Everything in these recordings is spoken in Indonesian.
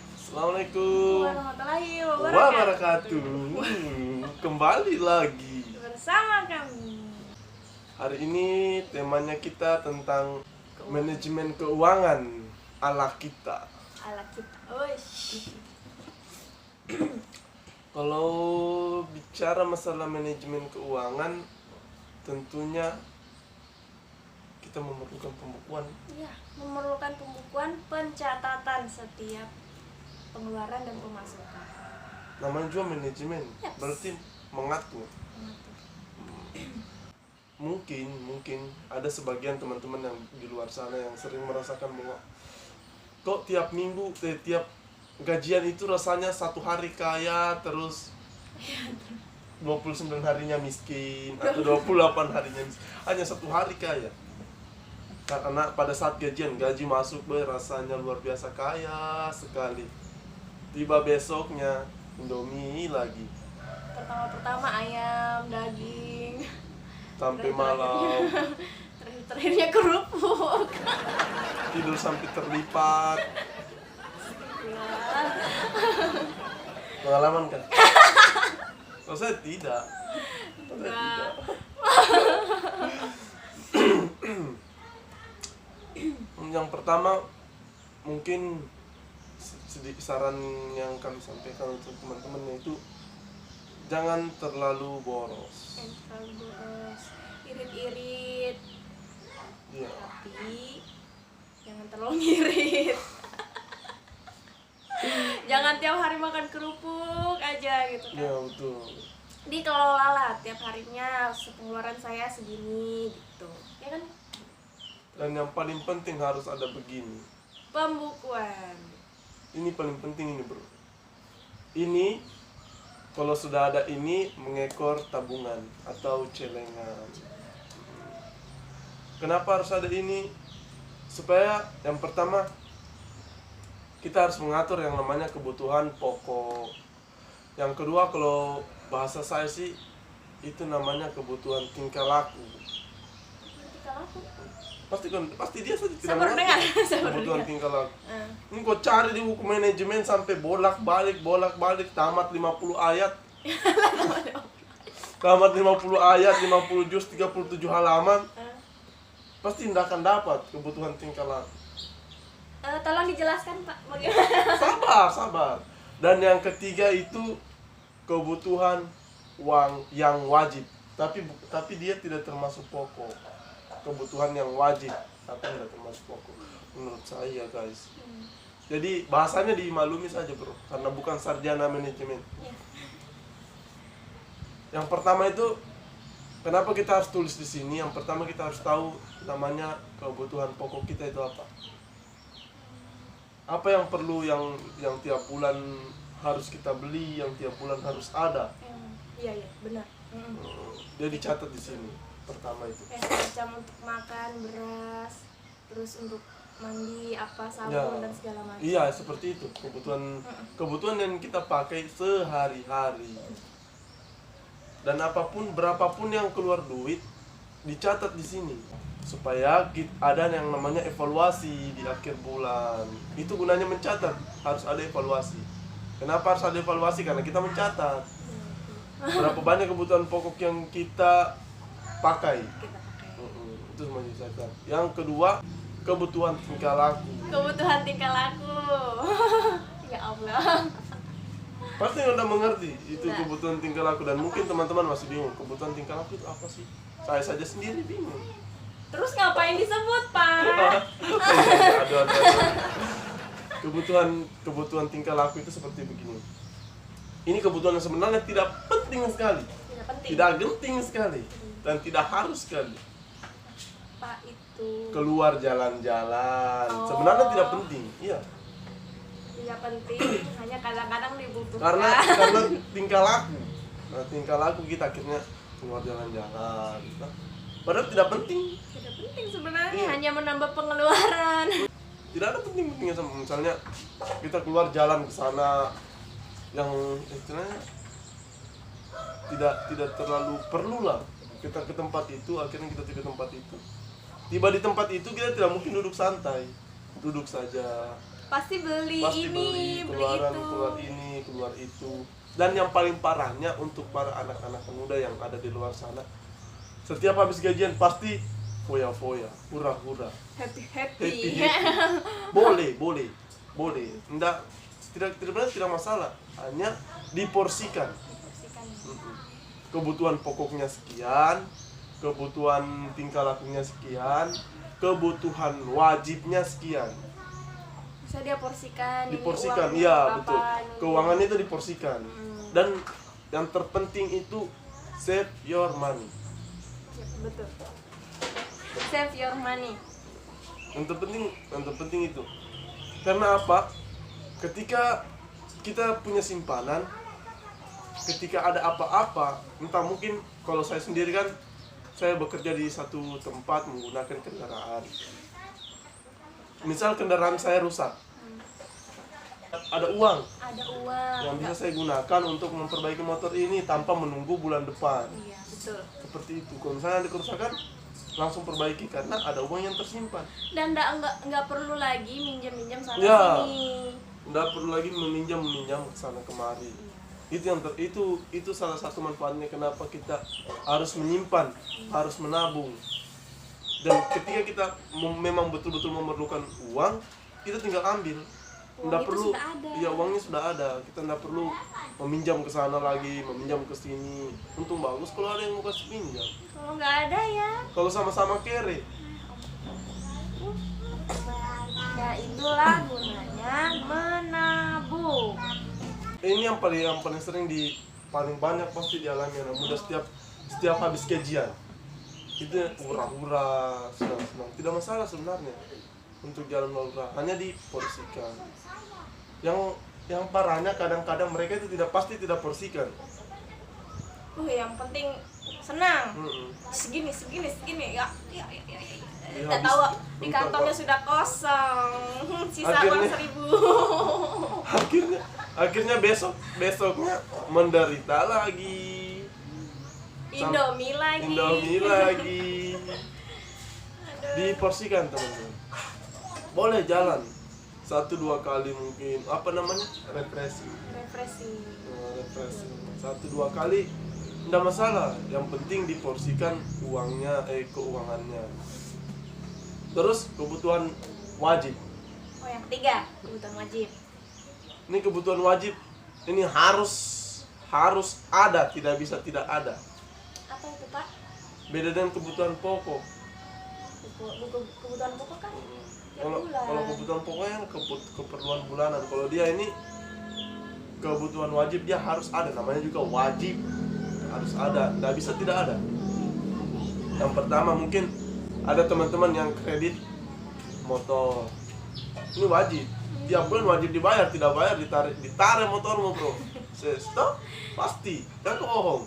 Assalamualaikum warahmatullahi wabarakatuh. Kembali lagi bersama kami. hari ini temanya kita tentang manajemen keuangan ala kita. Kalau bicara masalah manajemen keuangan, tentunya kita memerlukan pembukuan. Iya, memerlukan pembukuan, pencatatan setiap pengeluaran dan pemasukan. Namanya juga manajemen, Yes. berarti mengatur. Mungkin ada sebagian teman-teman yang di luar sana yang sering merasakan bahwa kok tiap minggu, tiap gajian itu rasanya satu hari kaya, terus 29 harinya miskin, atau 28 harinya miskin, hanya satu hari kaya. Karena pada saat gaji masuk, rasanya luar biasa kaya sekali. Tiba besoknya Indomie lagi, Pertama ayam, daging, sampai malam, terakhirnya kerupuk. tidur sampai terlipat. Pengalaman kan? Kalau saya tidak. Enggak. Yang pertama, mungkin sedikit saran yang kami sampaikan untuk teman-teman, yaitu jangan terlalu boros. Terlalu boros, irit-irit, Iya. tapi jangan terlalu ngirit. Jangan tiap hari makan kerupuk aja gitu kan. Iya, betul. Dikelola lah tiap harinya, pengeluaran saya segini gitu, ya kan? Dan yang paling penting harus ada begini. Pembukuan. Ini paling penting ini, bro. Ini kalau sudah ada ini, mengekor tabungan atau celengan. Kenapa harus ada ini? Supaya yang pertama, kita harus mengatur yang namanya kebutuhan pokok. Yang kedua, kalau bahasa saya sih, itu namanya kebutuhan tingkah laku. Pasti dia saja tidak Sabar dengar, mengerti sabar kebutuhan dengar. tingkah laku. Ini kau cari di buku manajemen sampai bolak-balik, tamat 50 ayat. Tamat 50 ayat, 50 juz, 37 halaman. Pasti tidak akan dapat kebutuhan tingkah laku. Tolong dijelaskan Pak, bagaimana? Sabar. Dan yang ketiga itu kebutuhan uang yang wajib, tapi dia tidak termasuk pokok. Kebutuhan yang wajib tapi tidak termasuk pokok menurut saya, guys. Jadi bahasanya dimaklumi saja, bro, karena bukan sarjana manajemen. Ya. Yang pertama itu, kenapa kita harus tulis di sini? Yang pertama kita harus tahu namanya kebutuhan pokok kita itu apa. Apa yang perlu, yang tiap bulan harus kita beli, yang tiap bulan harus ada. Iya, benar. Dia dicatat di sini. Pertama itu. Semacam untuk makan, beras, terus untuk mandi, sabun Ya. dan segala macam. Iya, seperti itu. Kebutuhan yang kita pakai sehari-hari. Dan berapapun yang keluar duit, dicatat di sini. Supaya ada yang namanya evaluasi di akhir bulan. Itu gunanya mencatat, harus ada evaluasi. Kenapa harus ada evaluasi? Karena kita mencatat berapa banyak kebutuhan pokok yang kita pakai. Itu semua dicatat. Yang kedua, kebutuhan tingkah laku. Kebutuhan tingkah laku. Ya Allah. Pasti Anda mengerti itu Nah. kebutuhan tingkah laku, dan mungkin teman-teman masih bingung, kebutuhan tingkah laku itu apa sih? Saya saja sendiri bingung. Terus ngapain disebut, Pak? Aduh. Kebutuhan tingkah laku itu seperti begini. Ini kebutuhan yang sebenarnya tidak penting sekali, Tidak penting. tidak genting sekali, dan tidak harus sekali. Pak itu Keluar jalan-jalan, Oh. sebenarnya tidak penting, iya. tidak penting, hanya kadang-kadang dibutuhkan. Karena tingkah laku. Nah, tingkah laku kita akhirnya keluar jalan-jalan. Nah, padahal tidak penting. Tidak penting sebenarnya, Iya. hanya menambah pengeluaran. Tidak ada penting-pentingnya sama, misalnya kita keluar jalan ke sana yang istilahnya tidak terlalu perlu lah. kita ke tempat itu, akhirnya kita ke tempat itu. Tiba di tempat itu kita tidak mungkin duduk santai, duduk saja. Pasti beli ini, beli keluaran, itu. keluar ini, keluar itu. Dan yang paling parahnya untuk para anak-anak muda yang ada di luar sana, setiap habis gajian pasti foya-foya, hura-hura, Happy. boleh, tidak masalah, hanya diporsikan. Kebutuhan pokoknya sekian, kebutuhan tingkah lakunya sekian, kebutuhan wajibnya sekian. Bisa dia porsikan. Diporsikan, ini iya uang betul. ini. Keuangannya itu diporsikan. Dan yang terpenting itu save your money. Betul. Save your money. Yang terpenting itu. Karena apa? Ketika kita punya simpanan, ketika ada apa-apa, entah mungkin kalau saya sendiri kan, saya bekerja di satu tempat menggunakan kendaraan. Misal kendaraan saya rusak, ada uang yang bisa saya gunakan untuk memperbaiki motor ini tanpa menunggu bulan depan. Iya, betul. Seperti itu. Kalau misalnya ada kerusakan, langsung perbaiki karena ada uang yang tersimpan. Dan nggak perlu lagi minjem sana Ya. sini. Nggak perlu lagi meminjam sana kemari. Itu salah satu manfaatnya kenapa kita harus menyimpan, harus menabung. Dan ketika kita memang betul-betul memerlukan uang, kita tinggal ambil. Nggak perlu, sudah ada. ya uangnya sudah ada. Kita nggak perlu meminjam ke sana lagi, meminjam ke sini. Untung bagus kalau ada yang mau kasih pinjam. Kalau nggak ada ya. Kalau sama-sama kere, Ya itulah gunanya menabung. ini yang paling sering paling banyak pasti dialami anak muda setiap habis gajian. Itu hura-hura, senang-senang. Tidak masalah sebenarnya untuk jalan hura, hanya diporsikan. Yang parahnya kadang-kadang mereka itu pasti tidak porsikan. Yang penting senang. Segini ya. Tidak tahu di kantongnya sudah kosong. Sisa uang 1.000. Akhirnya besoknya menderita lagi. Indomie lagi. Diporsikan teman-teman. Boleh jalan 1-2 kali mungkin, apa namanya, refreshing. 1-2 kali tidak masalah, yang penting diporsikan keuangannya. Terus kebutuhan wajib. Yang ketiga, kebutuhan wajib. Ini kebutuhan wajib, ini harus ada, tidak bisa tidak ada. Apa itu, Pak? Beda dengan kebutuhan pokok. Kebutuhan pokok kan Kalau kebutuhan pokoknya keperluan bulanan. Kalau dia ini kebutuhan wajib, dia harus ada, namanya juga wajib, harus ada, nggak bisa tidak ada. Yang pertama mungkin ada teman-teman yang kredit motor, ini wajib, tiap bulan wajib dibayar, tidak bayar ditarik motormu bro. Stop, pasti, jangan bohong.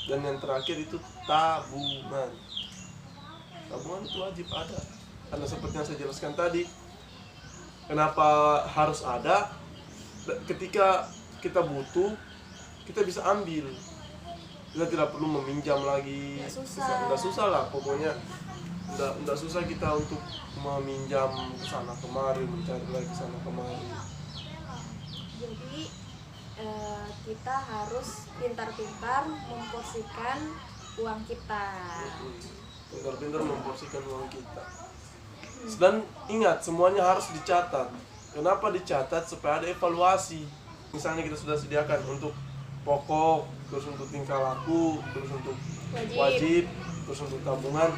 Dan yang terakhir itu tabungan. Tabungan itu wajib ada. Karena seperti yang saya jelaskan tadi, kenapa harus ada? Ketika kita butuh, kita bisa ambil. Kita tidak perlu meminjam lagi. Nggak susah lah, pokoknya nggak susah kita untuk meminjam ke sana kemari, mencari lagi ke sana kemari. Jadi kita harus pintar-pintar memporsikan uang kita. Pintar-pintar memporsikan uang kita. Dan ingat, semuanya harus dicatat. Kenapa dicatat? Supaya ada evaluasi. Misalnya kita sudah sediakan untuk pokok, terus untuk tingkah laku, terus untuk wajib, terus untuk tabungan.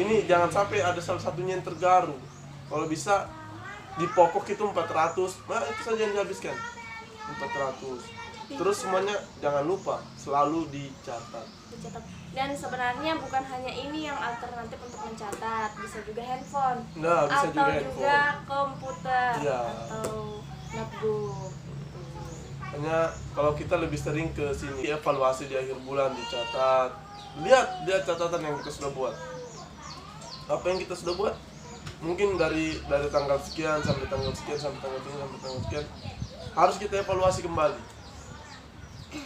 Ini jangan sampai ada salah satunya yang tergaru. Kalau bisa di pokok itu 400, nah itu saja yang dihabiskan 400. Terus semuanya jangan lupa selalu dicatat. Dan sebenarnya bukan hanya ini yang alternatif untuk mencatat, bisa juga handphone, Nah, bisa atau juga juga komputer, Iya. atau notebook. Hanya kalau kita lebih sering ke sini, evaluasi di akhir bulan dicatat. Lihat catatan yang kita sudah buat. Apa yang kita sudah buat? Mungkin dari tanggal sekian sampai tanggal sekian sampai tanggal sekian sampai tanggal sekian harus kita evaluasi kembali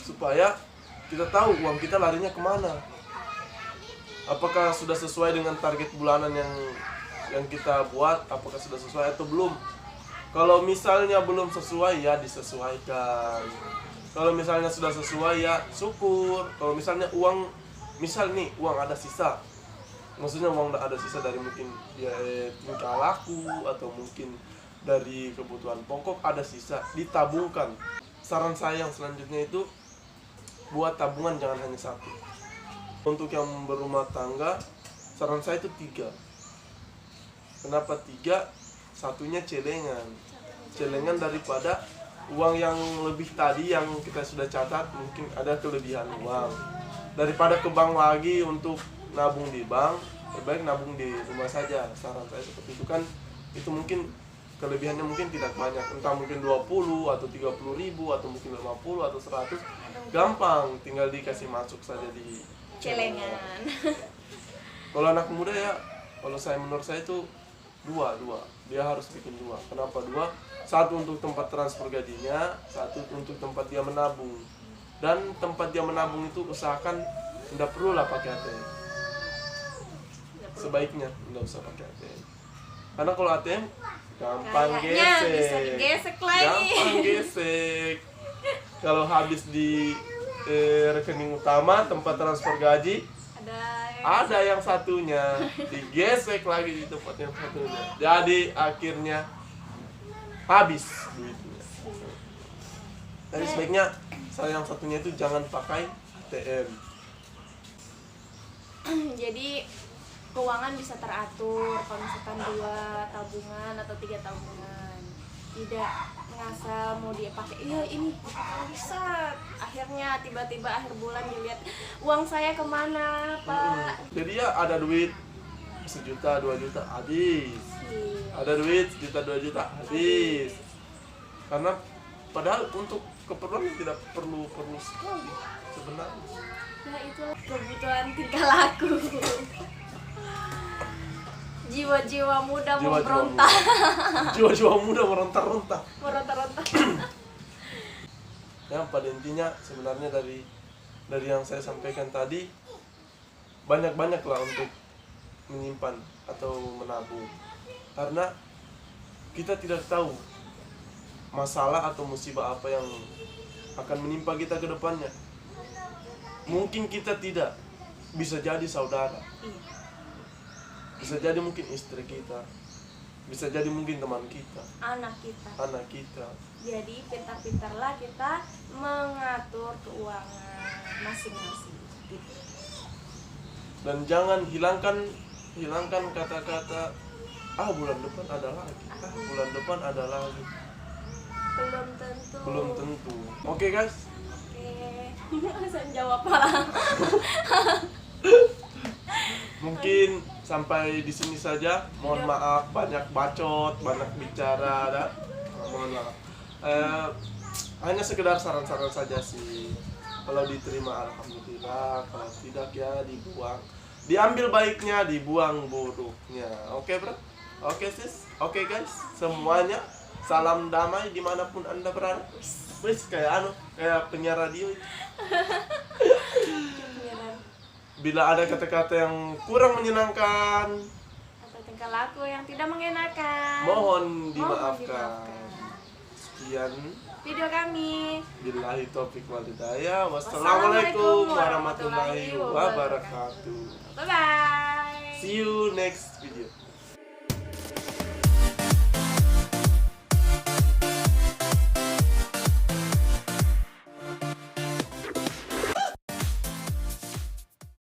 supaya kita tahu uang kita larinya kemana. Apakah sudah sesuai dengan target bulanan yang kita buat, apakah sudah sesuai atau belum. Kalau misalnya belum sesuai ya disesuaikan. Kalau misalnya sudah sesuai ya syukur. Kalau misalnya uang ada sisa, maksudnya uang ada sisa dari mungkin dia tingkah laku atau mungkin dari kebutuhan pokok ada sisa, ditabungkan. Saran saya yang selanjutnya itu buat tabungan jangan hanya satu. Untuk yang berumah tangga saran saya itu 3. Kenapa 3? Satunya celengan daripada uang yang lebih tadi yang kita sudah catat, mungkin ada kelebihan uang. Daripada ke bank lagi untuk nabung di bank, lebih baik nabung di rumah saja. Saran saya seperti itu kan, itu mungkin kelebihannya mungkin tidak banyak, entah mungkin 20 atau 30 ribu atau mungkin 50 atau 100, gampang, tinggal dikasih masuk saja di celengan. Kalau anak muda ya, menurut saya itu dua, dia harus bikin 2. Kenapa 2? Satu untuk tempat transfer gajinya, satu untuk tempat dia menabung. Dan tempat dia menabung itu usahakan tidak perlu lah pakai ATM. Sebaiknya tidak usah pakai ATM. Karena kalau ATM gampang Kayaknya bisa digesek lagi. Gampang gesek. Kalau habis di rekening utama tempat transfer gaji, ada yang satunya digesek lagi di tempat yang satunya. Jadi akhirnya habis duitnya. Jadi sebaiknya yang satunya itu jangan pakai ATM. Jadi keuangan bisa teratur kalau misalkan 2 tabungan atau 3 tabungan, tidak ngasal mau dia pakai ini bisa, akhirnya tiba-tiba akhir bulan dilihat uang saya kemana Pak. Jadi ya ada duit 1 juta 2 juta habis, ada duit 1 juta 2 juta habis, karena padahal untuk keperluan tidak perlu sekali sebenarnya. Nah itu kebutuhan tingkah laku. Jiwa-jiwa muda meronta. Jiwa-jiwa muda meronta-ronta. Ya pada intinya sebenarnya dari yang saya sampaikan tadi, banyak-banyaklah untuk menyimpan atau menabung. Karena kita tidak tahu masalah atau musibah apa yang akan menimpa kita ke depannya. Mungkin kita tidak, bisa jadi saudara. Bisa jadi mungkin istri kita, bisa jadi mungkin teman kita, anak kita. Jadi pintar-pintarlah kita mengatur keuangan masing-masing. Dan jangan hilangkan kata-kata bulan depan ada lagi, bulan depan ada lagi. Belum tentu. Oke guys. Saya jawab malah. Mungkin sampai di sini saja. Mohon maaf banyak bacot, banyak bicara, dan mohon maaf. Hanya sekedar saran-saran saja sih. Kalau diterima alhamdulillah, kalau tidak ya dibuang. Diambil baiknya, dibuang buruknya. Oke bro? Oke sis? Oke guys? Semuanya salam damai dimanapun anda berada. Wis kayak penyiar radio itu. Bila ada kata-kata yang kurang menyenangkan atau tingkah laku yang tidak mengenakan, mohon dimaafkan. Sekian video kami. Billahi taufiq wal hidayah. Wassalamualaikum warahmatullahi wabarakatuh. Bye bye. See you next video.